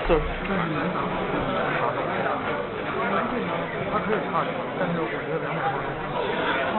So. 它可以差点，但是我觉得200多套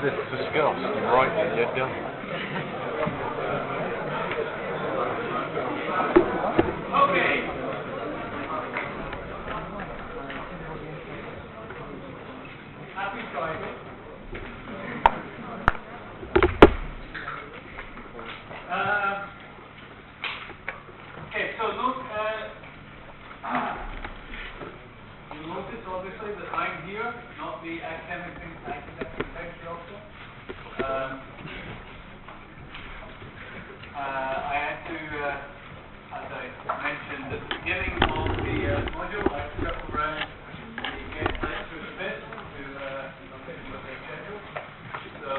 Discussed right and yet done. Okay. Happy Friday. Okay, so look, you notice obviously that I'm here, not the academic secretary also. I had to, as I mentioned at the beginning of the module, I circled around the guest lectures a bit to fit in with their schedule. So,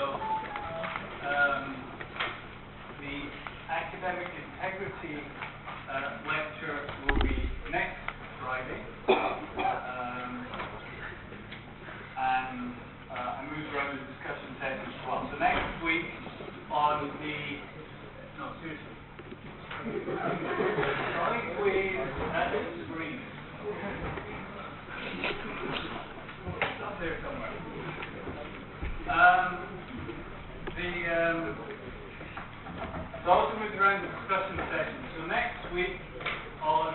the academic integrity lecture will be next Friday. And I moved around the discussion session as well. So next week on the, no, seriously. Please, at the screen. It's up there somewhere. So also moved around the discussion session. So next week on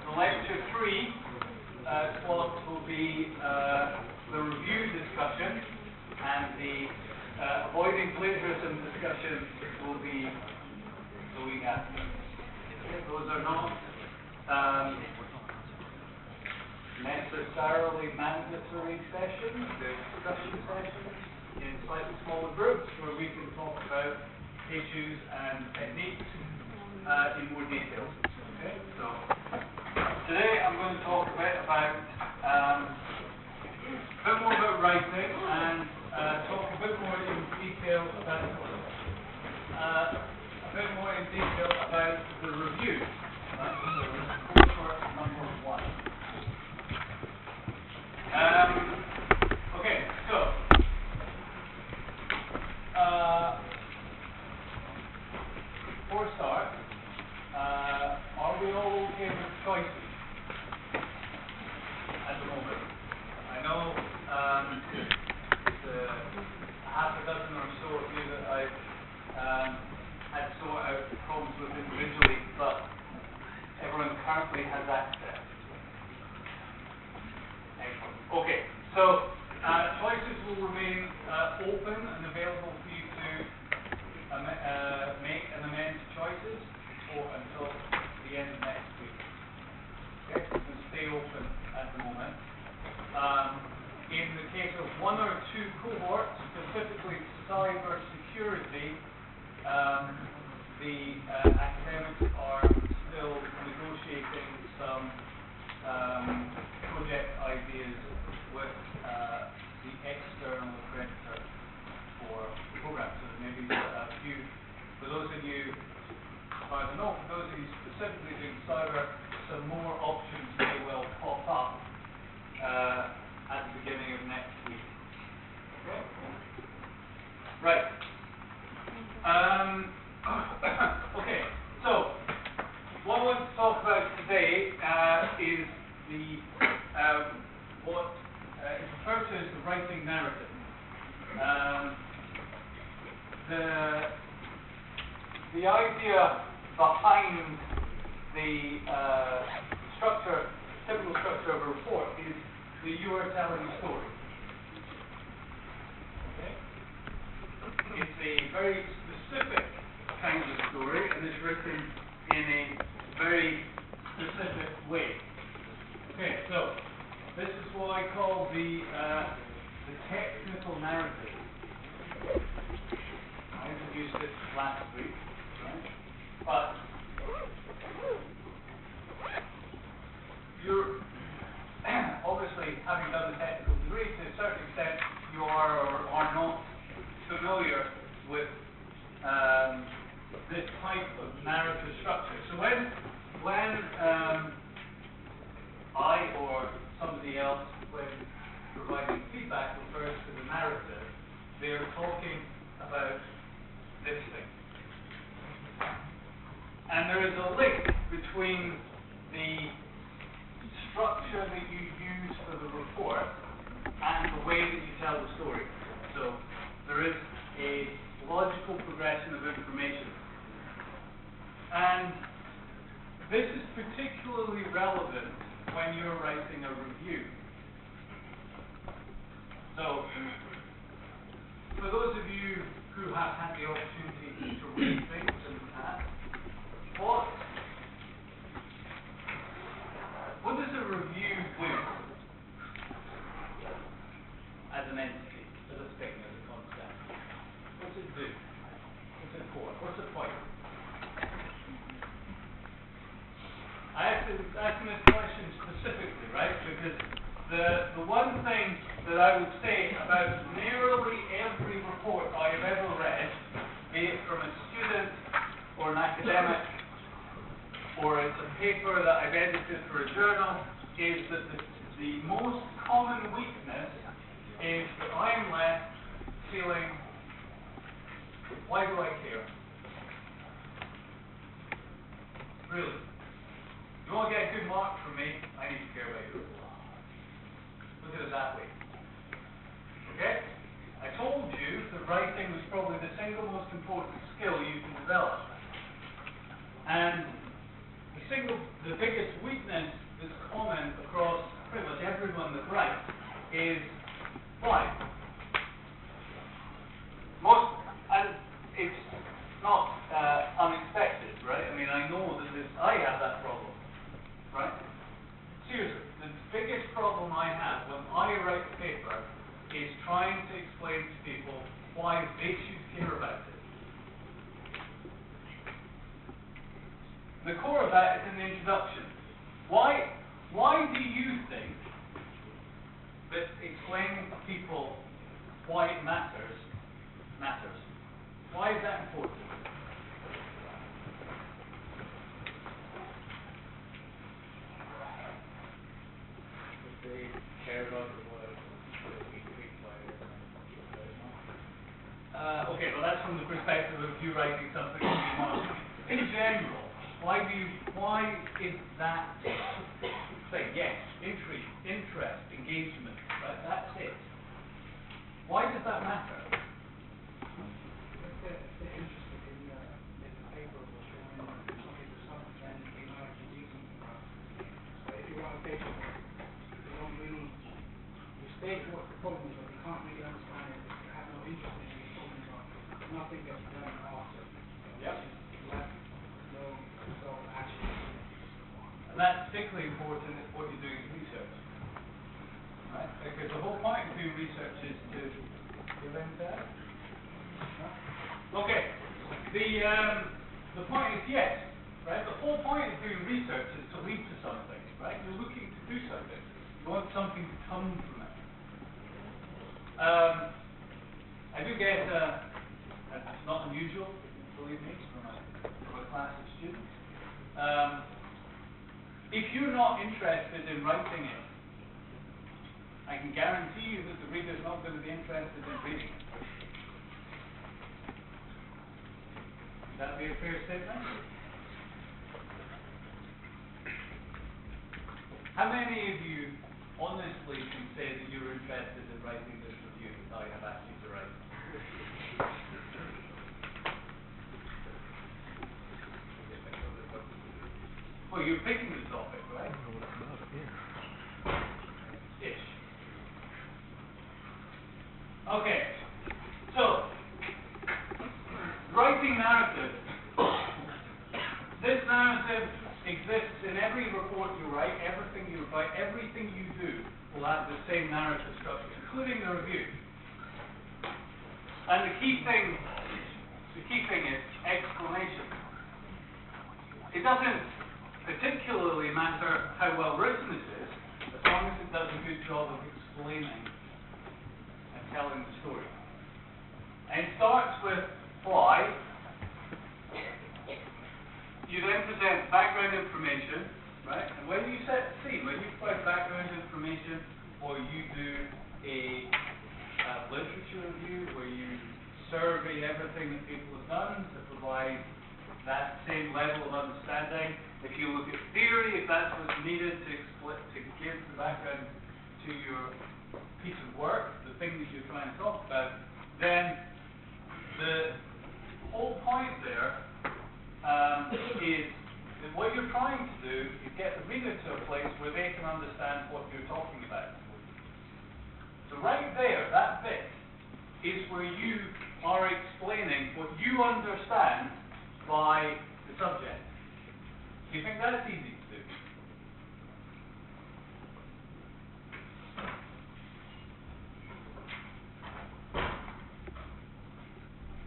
the lecture 3, slot will be the review discussion, and the avoiding plagiarism discussion will be the week after. Okay, those are not necessarily mandatory sessions, they're discussion sessions in slightly smaller groups where we can talk about issues and techniques in more detail. Okay, so today I'm going to talk a bit about more about writing and talk a bit more in detail about the review. Coursework number 1. Okay, so for a start, are we all okay with choices at the moment? I know the half a dozen or so of you that I've had to sort out problems with individually, but everyone currently has access. Excellent. Okay, so choices will remain open and available for you to make and amend choices until the end of next week. Okay, so stay open at the moment. In the case of 1 or 2 cohorts, specifically cyber security, the academics are still negotiating some project ideas with the external accreditor for the program. So there may be a few, for those of you, as far as I know, for those of you specifically doing cyber, some more options may well pop up at the beginning of next week. Okay? Right. Okay, so idea behind the typical structure of a report is that you are telling a story. Okay? It's a very specific kind of story, and it's written in a very specific way. Okay, so this is what I call the technical narrative. I introduced it last week, right? But you're obviously, having done the technical degree, to a certain extent, you are or are not familiar with this type of narrative structure. So when I or somebody else, when providing feedback, refers to the narrative, they are talking about this thing. And there is a link between the structure that you use for the report and the way that you tell the story. So there is a logical progression of information. And this is particularly relevant when you're writing a review. So, for those of you who have had the opportunity to read things in the past, what does a review do as an entity, as a thing, as a concept? What's it do? What's it for? What's the point? I asked this question specifically, right? Because the one thing that I would say about nearly every report I have ever read, be it from a student or an academic, or it's a paper that I've edited for a journal, is that the most common weakness is that I'm left feeling, why do I care? Really? You want to get a good mark from me, I need to care about you. Look at it that way. Okay? I told you that writing was probably the single most important skill you can develop. And the biggest weakness that's common across pretty much everyone that writes is why? And it's not unexpected, right? I mean, I know that I have that problem, right? Seriously, the biggest problem I have when I write a paper is trying to explain to people why they should care about it. The core of that is in the introduction. Why do you think that explaining to people why it matters? Why is that important? If they care about the word, okay, well that's from the perspective of you writing something that you want. In general, why is that thing? Yes, intrigue, interest, engagement, right? That's it. Why does that matter? They're interested in the paper or showing something to someone, then they know I can do something about it. So if you want a paper, they don't really, you state what the problem is, but they can't really understand it. They have no interest in what you're talking about. Nothing gets done after. Yep. No action. And that's particularly important if what you're doing is research. Right? Because the whole point of doing research is to give in that. Okay. The point is yes, right? The whole point of doing research is to lead to something, right? You're looking to do something. You want something to come from it. I do get it's not unusual, believe me, from a class of students. If you're not interested in writing it, I can guarantee you that the reader's not going to be interested in reading it. Would that be a fair statement? How many of you honestly can say that you're interested in writing this review that I have asked you to write? Well, you're picking the topic, right? Ish. Okay. So, writing narrative. This narrative exists in every report you write, everything you write, everything you do will have the same narrative structure, including the review. And the key thing is explanation. It doesn't particularly matter how well written it is, as long as it does a good job of explaining and telling the story. And it starts with why. You then present background information, right? And when you set the scene, when you provide background information, or you do a literature review where you survey everything that people have done to provide that same level of understanding. If you look at theory, if that's what's needed to give the background to your piece of work, the thing that you're trying to talk about, then the whole point there is that what you're trying to do is get the reader to a place where they can understand what you're talking about. So right there, that bit, is where you are explaining what you understand by the subject. Do you think that's easy to do?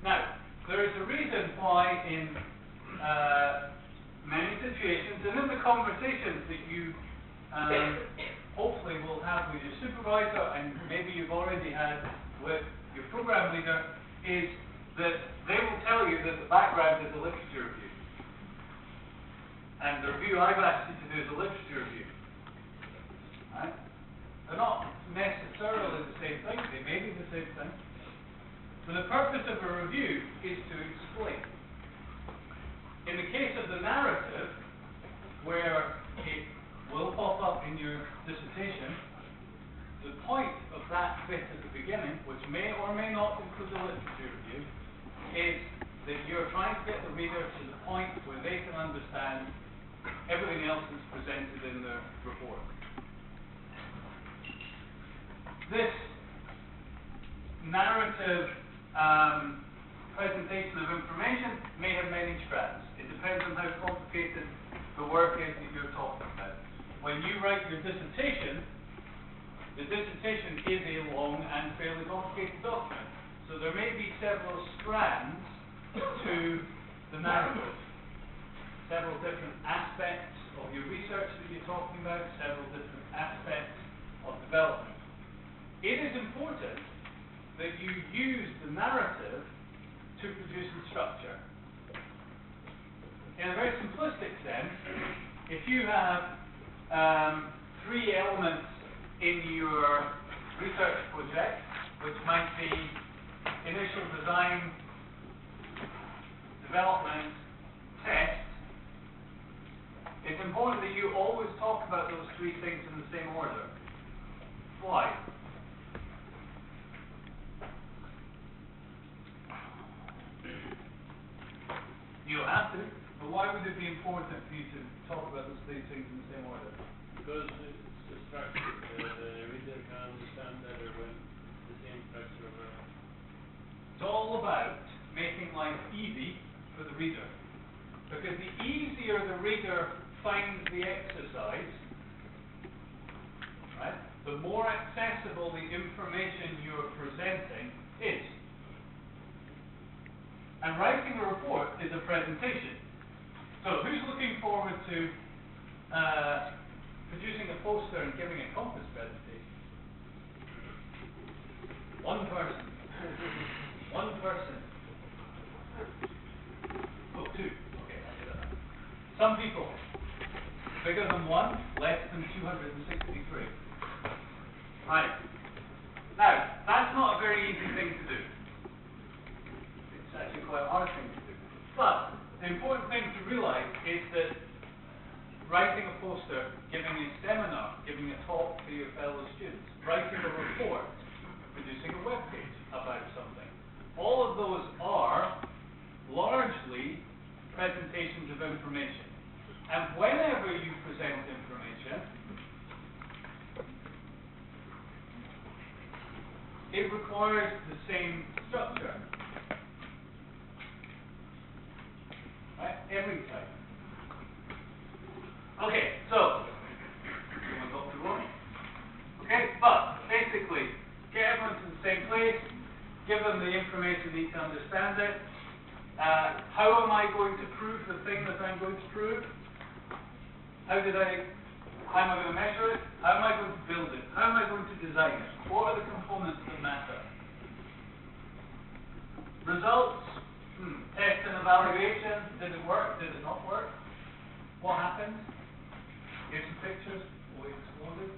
Now, there is a reason why in many situations, and in the conversations that you hopefully will have with your supervisor, and maybe you've already had with your program leader, is that they will tell you that the background is a literature review. And the review I've asked you to do is a literature review. Right? They're not necessarily the same thing, they may be the same thing. But the purpose of a review is to explain. In the case of the narrative, where it will pop up in your dissertation, the point of that bit at the beginning, which may or may not include a literature review, is that you're trying to get the reader to the point where they can understand everything else that's presented in the report. This narrative presentation of information may have many strands. It depends on how complicated the work is that you're talking about. When you write your dissertation, the dissertation is a long and fairly complicated document. So there may be several strands to the narrative. Several different aspects of your research that you're talking about, several different aspects of development. It is important that you use the narrative to produce the structure. In a very simplistic sense, if you have three elements in your research project, which might be initial design, development, test, it's important that you always talk about those three things in the same order. Why? You don't have to, but why would it be important for you to talk about those three things in the same order? Because it's the structure. The reader can understand better when the same structure of It's all about making life easy for the reader. Because the easier the reader finds the exercise, right, the more accessible the information you're presenting is. And writing a report is a presentation. So who's looking forward to producing a poster and giving a Compass presentation? One person. One person. Oh, two. Okay, I'll do that. Some people. Bigger than one, less than 263. Right. Now, that's not a very easy thing to do. It's actually quite a hard thing to do. But the important thing to realize is that writing a poster, giving a seminar, giving a talk to your fellow students, writing a report, producing a web page about something, all of those are largely presentations of information. And whenever you present information, it requires the same structure. Right? Every time. Okay, so, someone got too long. Okay, but basically, get everyone to the same place, give them the information they need to understand it. How am I going to prove the thing that I'm going to prove? How am I going to measure it? How am I going to build it? How am I going to design it? What are the components that matter? Results, test and evaluation, did it work, did it not work? What happened? Here's some pictures, we exploded,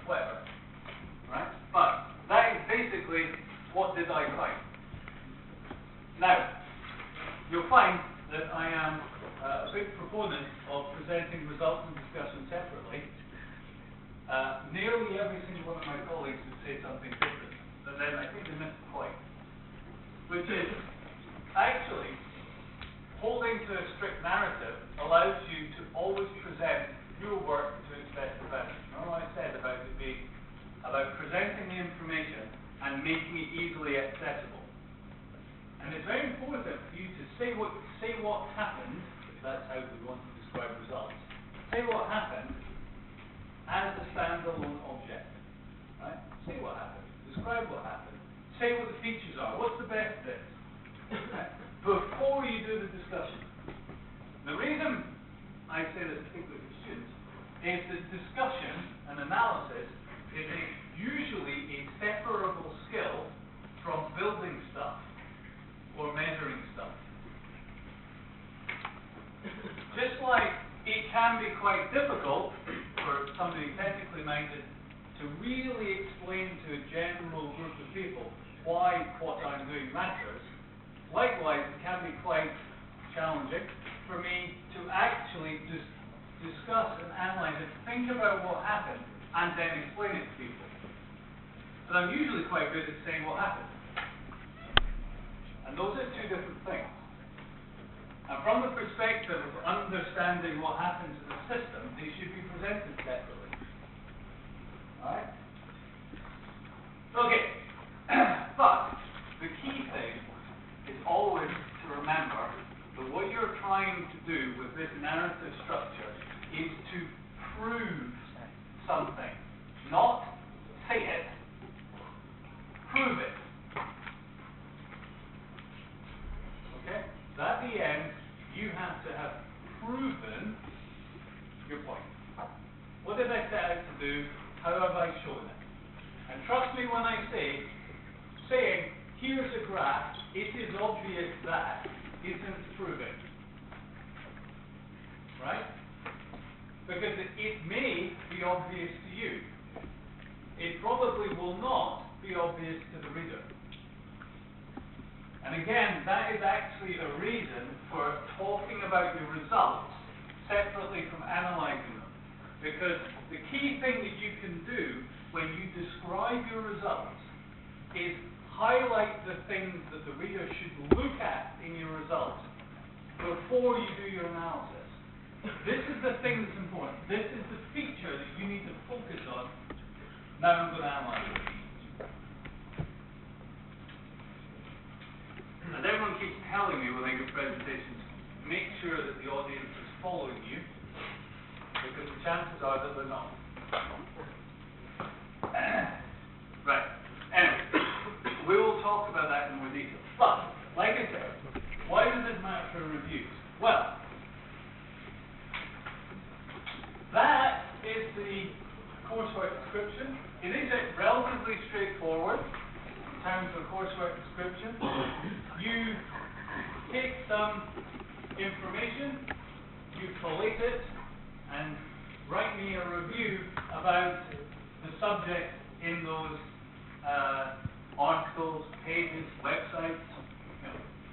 whatever, right? But that is basically what did I find. Now, you'll find that I am a big proponent of presenting results and discussion separately. Nearly every single one of my colleagues would say something different, but then I think they missed the point, which is actually holding to a strict narrative allows you to always present your work to its best advantage. Remember what I said about it being about presenting the information and making it easily accessible. And it's very important for you to say what happened, if that's how we want to describe results. Say what happened as a standalone object. Right? Say what happened. Describe what happened. Say what the features are. What's the best bit? Before you do the discussion. The reason I say this particularly to students is that discussion and analysis is usually a separable skill from building stuff or measuring stuff. Just like it can be quite difficult for somebody technically minded to really explain to a general group of people why what I'm doing matters, likewise it can be quite challenging for me to actually discuss and analyze it, think about what happened, and then explain it to people. But I'm usually quite good at saying what happened. And those are two different things. And from the perspective of understanding what happens in the system, they should be presented separately. Alright? Okay. But the key thing is always to remember that what you're trying to do with this narrative structure is to prove something. Not say it, prove it. Okay? So at the end, you have to have proven your point. What did I set out to do? How have I shown it? And trust me when I say, saying, here's a graph, it is obvious that, isn't proving. Right? Because it may be obvious to you. It probably will not be obvious to the reader. And again, that is actually a reason for talking about your results separately from analyzing them. Because the key thing that you can do when you describe your results is highlight the things that the reader should look at in your results before you do your analysis. This is the thing that's important. This is the feature that you need to focus on. Now I'm going to analyze it. And everyone keeps telling me when I give presentations, make sure that the audience is following you, because the chances are that they're not. Right. Anyway, we will talk about that in more detail. But, like I said, why does it matter for reviews? Well, that is the coursework description. It is relatively straightforward in terms of coursework description. You take some information, you collate it, and write me a review about the subject in those articles, pages, websites,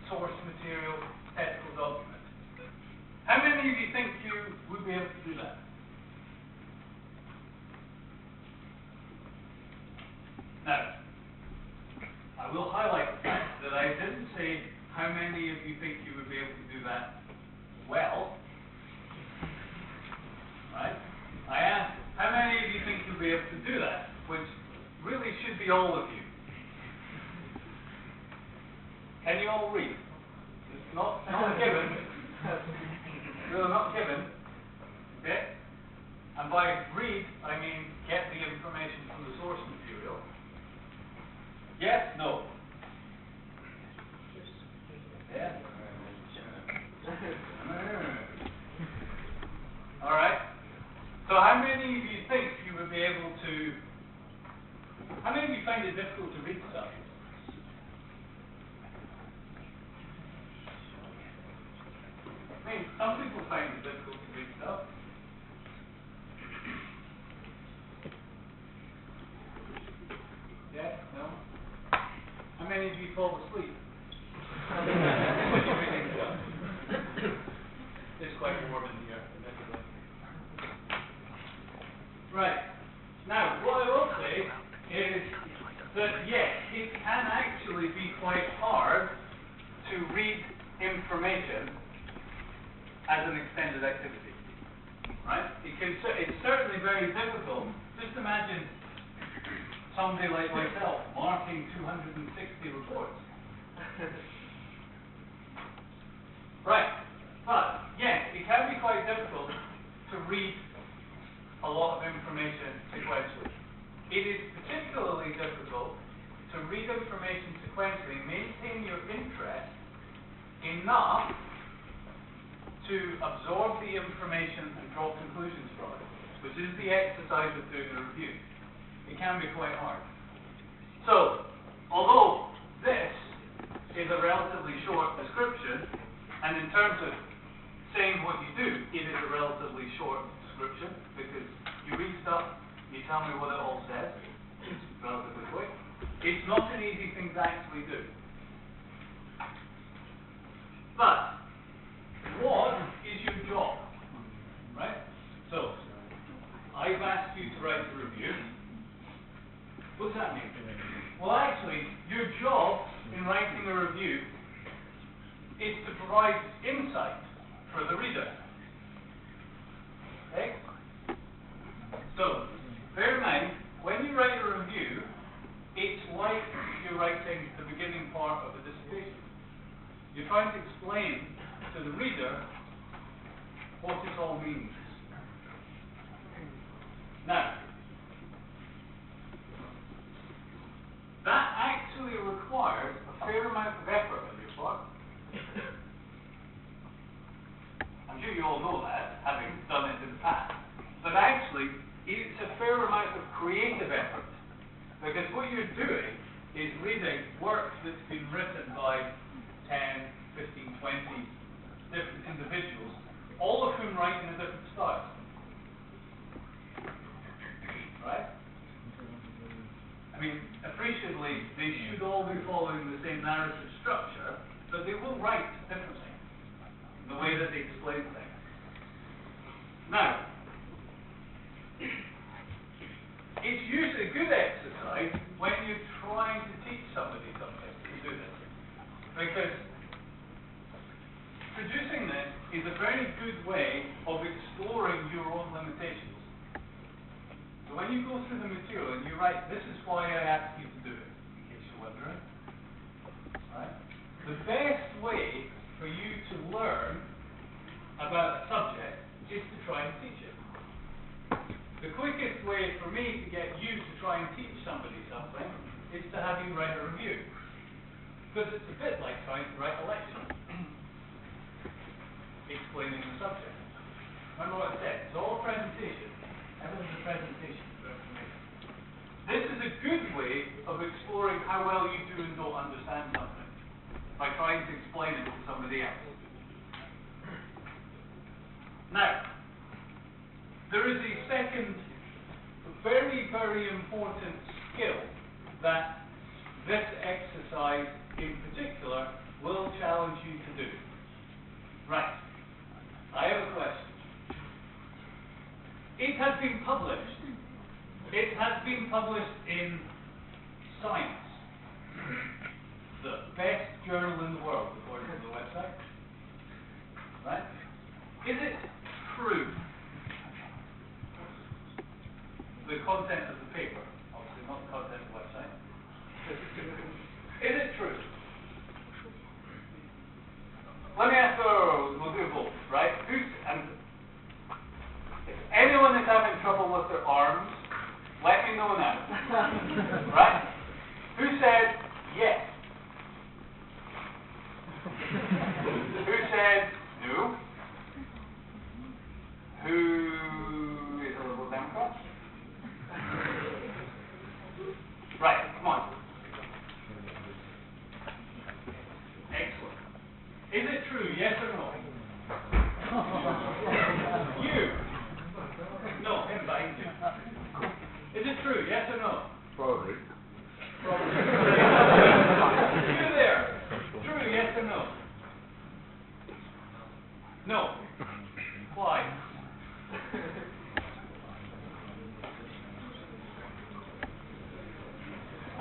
source material, technical documents. How many of you think you would be able to do that? Now, I will highlight the fact that I didn't say how many of you think you would be able to do that well. all of you. Can you all read? It's not a given. Really not a given. Okay? And by read, I mean get the information from the source material. Yes? No? Yeah? All right. So how many of you think you would be able to... How many of you find it difficult to read stuff? I mean, some people find it difficult to read stuff. Yeah? No? How many of you fall asleep? When you're reading stuff? It's quite warm in here, admittedly. Right. Now, what I will say is that, yes, it can actually be quite hard to read information as an extended activity. Right? It's certainly very difficult. Just imagine somebody like myself marking 260 reports. Right. But, yes, it can be quite difficult to read a lot of information sequentially. It is particularly difficult to read information sequentially, maintain your interest enough to absorb the information and draw conclusions from it, which is the exercise of doing a review. It can be quite hard. So, although this is a relatively short description, and in terms of saying what you do, it is a relatively short description, because you read stuff, you tell me what it all says, it's relatively quick. It's not an easy thing to actually do. But, what is your job? Right? So, I've asked you to write a review. What does that mean? Well, actually, your job in writing a review is to provide insight for the reader. Okay? So, bear in mind, when you write a review, it's like you're writing the beginning part of a dissertation. You're trying to explain to the reader what it all means. Now, that actually requires a fair amount of effort on your part. I'm sure you all know that, having done it in the past. But actually, it's a fair amount of creative effort. Because what you're doing is reading work that's been written by 10, 15, 20 different individuals, all of whom write in a different style. Right? I mean, appreciably, they should all be following the same narrative structure, but they will write differently in the way that they explain things. Now, it's usually a good exercise when you're trying to teach somebody something to do this. Because producing this is a very good way of exploring your own limitations. So when you go through the material and you write, this is why I asked you to do it, in case you're wondering. Right? The best way for you to learn about a subject is to try and teach it. The quickest way for me to get you to try and teach somebody something is to have you write a review. Because it's a bit like trying to write a lecture. Explaining the subject. Remember what I said? It's all a presentation. Everything's a presentation of information. This is a good way of exploring how well you do and don't understand something. By trying to explain it to somebody else. Now, there is a second very, very important skill that this exercise in particular will challenge you to do. Right. I have a question. It has been published. It has been published in Science, the best journal in the world, according to the website. Right? Is it true? The content of the paper, obviously not the content of the website.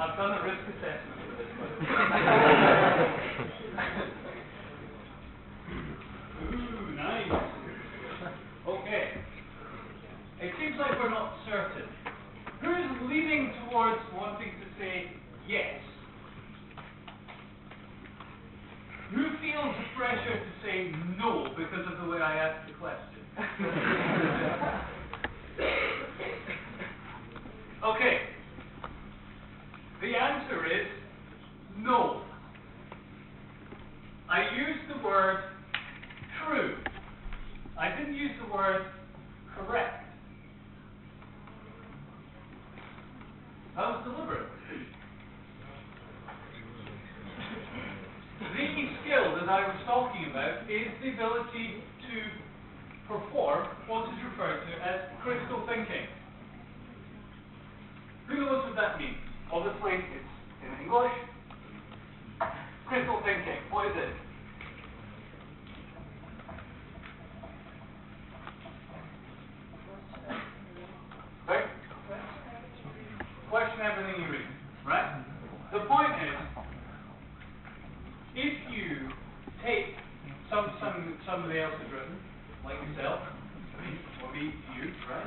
I've done a risk assessment for this one. Ooh, nice. Okay. It seems like we're not certain. Who is leaning towards wanting to say yes? Who feels the pressure to say no because of the way I asked the question? Okay. The answer is no. I used the word true. I didn't use the word correct. That was deliberate. The skill that I was talking about is the ability to perform what is referred to as critical thinking. Who knows what that means? Obviously, it's in English. Critical thinking, what is it? Right? Question everything you read, right? The point is, if you take somebody else has written, like yourself, or me, you, right?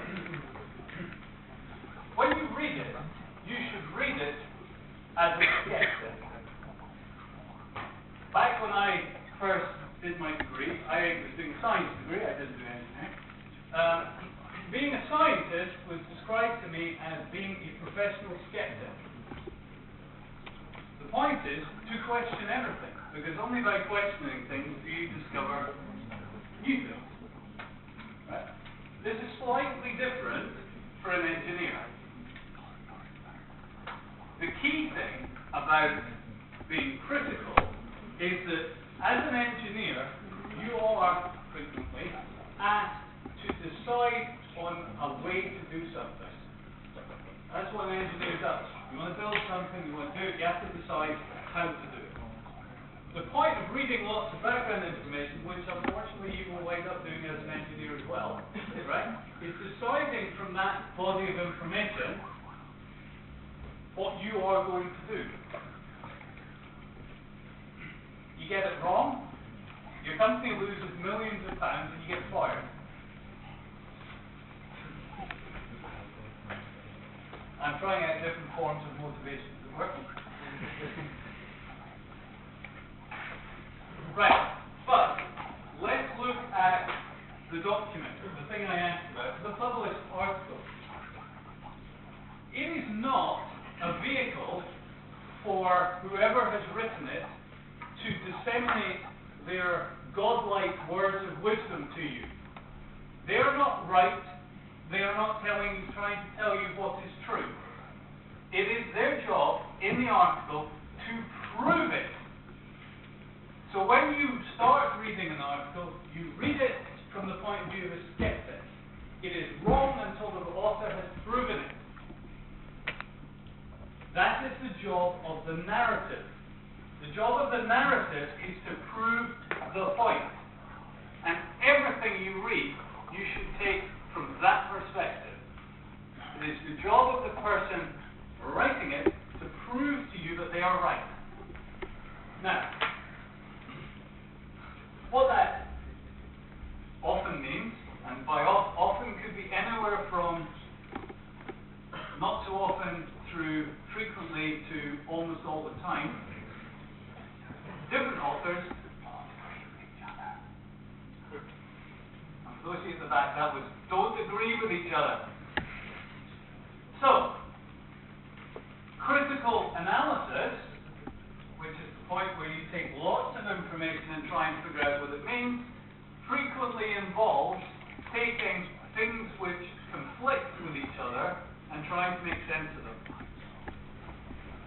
When you read it, you should read it as a skeptic. Back when I first did my degree, I was doing a science degree, I didn't do engineering. Being a scientist was described to me as being a professional skeptic. The point is to question everything, because only by questioning things do you discover new things. Right? This is slightly different for an engineer. The key thing about being critical is that as an engineer, you are frequently asked to decide on a way to do something. That's what an engineer does. You want to build something, you want to do it, you have to decide how to do it. The point of reading lots of background information, which unfortunately you will wind up doing as an engineer as well, right, is deciding from that body of information what you are going to do. You get it wrong, your company loses millions of pounds and you get fired. I'm trying out different forms of motivation. Is it working? Right, but let's look at the document, the thing I asked about, the published article. It is not a vehicle for whoever has written it to disseminate their godlike words of wisdom to you. They are not right. They are not trying to tell you what is true. It is their job in the article to prove it. So when you start reading an article, you read it from the point of view of a skeptic. It is wrong until the author has proven it. That is the job of the narrative. The job of the narrative is to prove the point. And everything you read, you should take from that perspective. It is the job of the person writing it to prove to you that they are right. Now, what that often means, and by often could be anywhere from not so often through frequently to almost all the time, different authors, and those at the back, that was, don't agree with each other. So, critical analysis, which is the point where you take lots of information and try and figure out what it means, frequently involves taking things which conflict with each other and trying to make sense of them.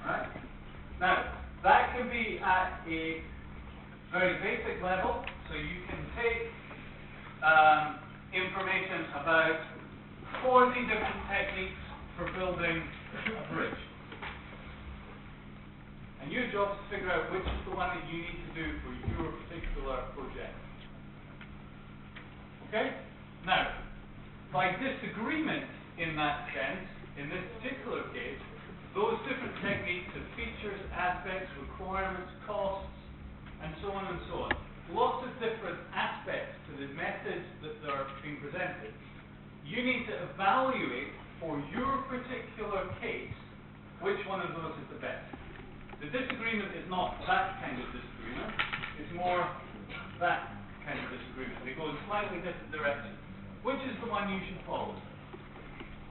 Right? Now, that can be at a very basic level, so you can take information about 40 different techniques for building a bridge. And your job is to figure out which is the one that you need to do for your particular project. Okay? Now, by disagreement in that sense, in this particular case, those different techniques of features, aspects, requirements, costs, and so on and so on. Lots of different aspects to the methods that are being presented. You need to evaluate for your particular case which one of those is the best. The disagreement is not that kind of disagreement, it's more that kind of disagreement. They go in slightly different directions. Which is the one you should follow?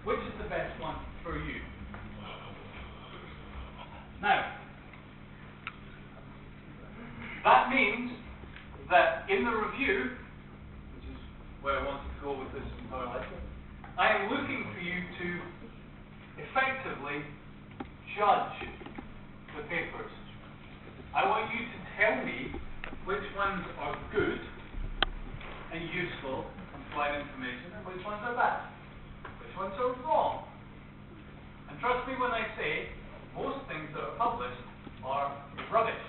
Which is the best one for you? Now, that means that in the review, which is where I wanted to go with this entire lecture, I am looking for you to effectively judge the papers. I want you to tell me which ones are good and useful and provide information, and which ones are bad, which ones are wrong. And trust me when I say, most things that are published are rubbish.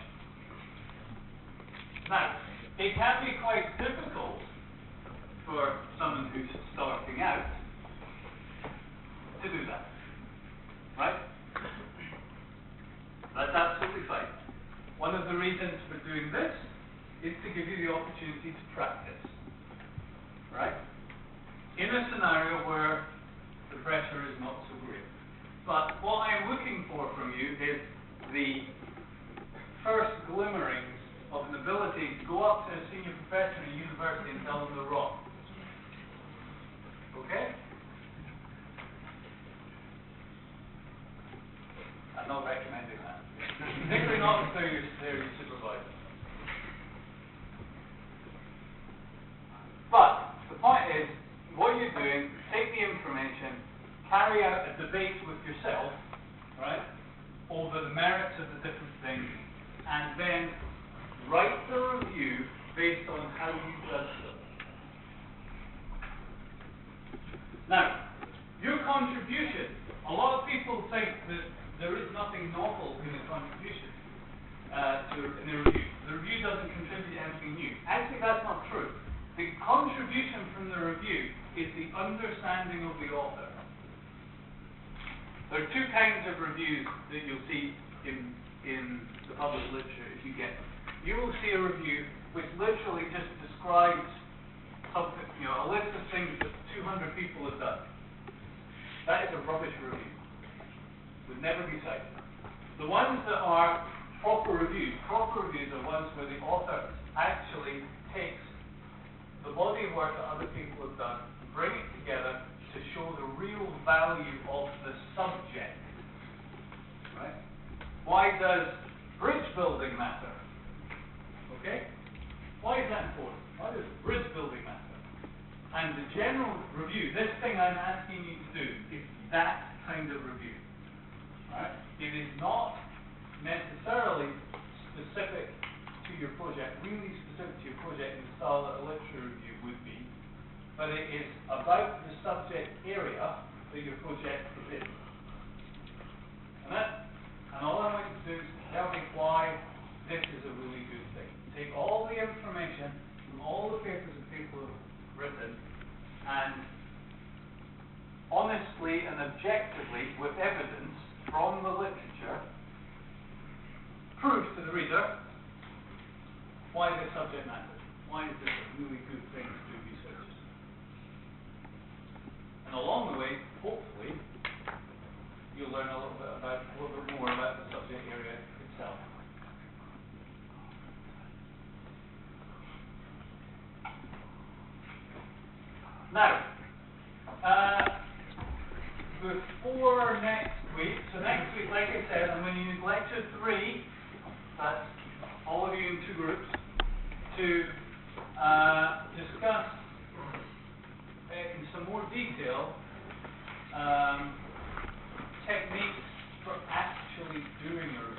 Now, it can be quite difficult for someone who's starting out to do that, right? That's absolutely fine. One of the reasons for doing this is to give you the opportunity to practice, right? In a scenario where the pressure is not so great. But what I'm looking for from you is the first glimmerings of an ability to go up to a senior professor in a university and tell them they're wrong. Okay? I'm not recommending that. Particularly not if they're your supervisor. But the point is, what you're doing, take the information, carry out a debate with yourself, right, over the merits of the different things, and then write the review based on how you judge them. Now, your contribution, a lot of people think that there is nothing novel in a contribution in a review. The review doesn't contribute to anything new. Actually, that's not true. The contribution from the review is the understanding of the author. There are two kinds of reviews that you'll see in the published literature if you get them. You will see a review which literally just describes something, a list of things that 200 people have done. That is a rubbish review. Would never be cited. The ones that are proper reviews are ones where the author actually takes the body of work that other people have done, bring it together to show the real value of the subject. Right? Why does bridge building matter? Okay? Why is that important? Why does bridge building matter? And the general review, this thing I'm asking you to do, is that kind of review. Right? It is not necessarily specific to your project, really specific to your project in the style that a literature review would be, but it is about the subject area that your project is in. And all I want you to do is tell me why this is a really good thing. Take all the information from all the papers that people have written and honestly and objectively, with evidence from the literature, prove to the reader why this subject matters. Why is this a really good thing to do research? And along the way, hopefully, you'll learn a little bit more about the subject area itself. Now, before next week, so next week, like I said, I'm going to use lecture 3, that's all of you in 2 groups, to discuss in some more detail techniques for actually doing a review.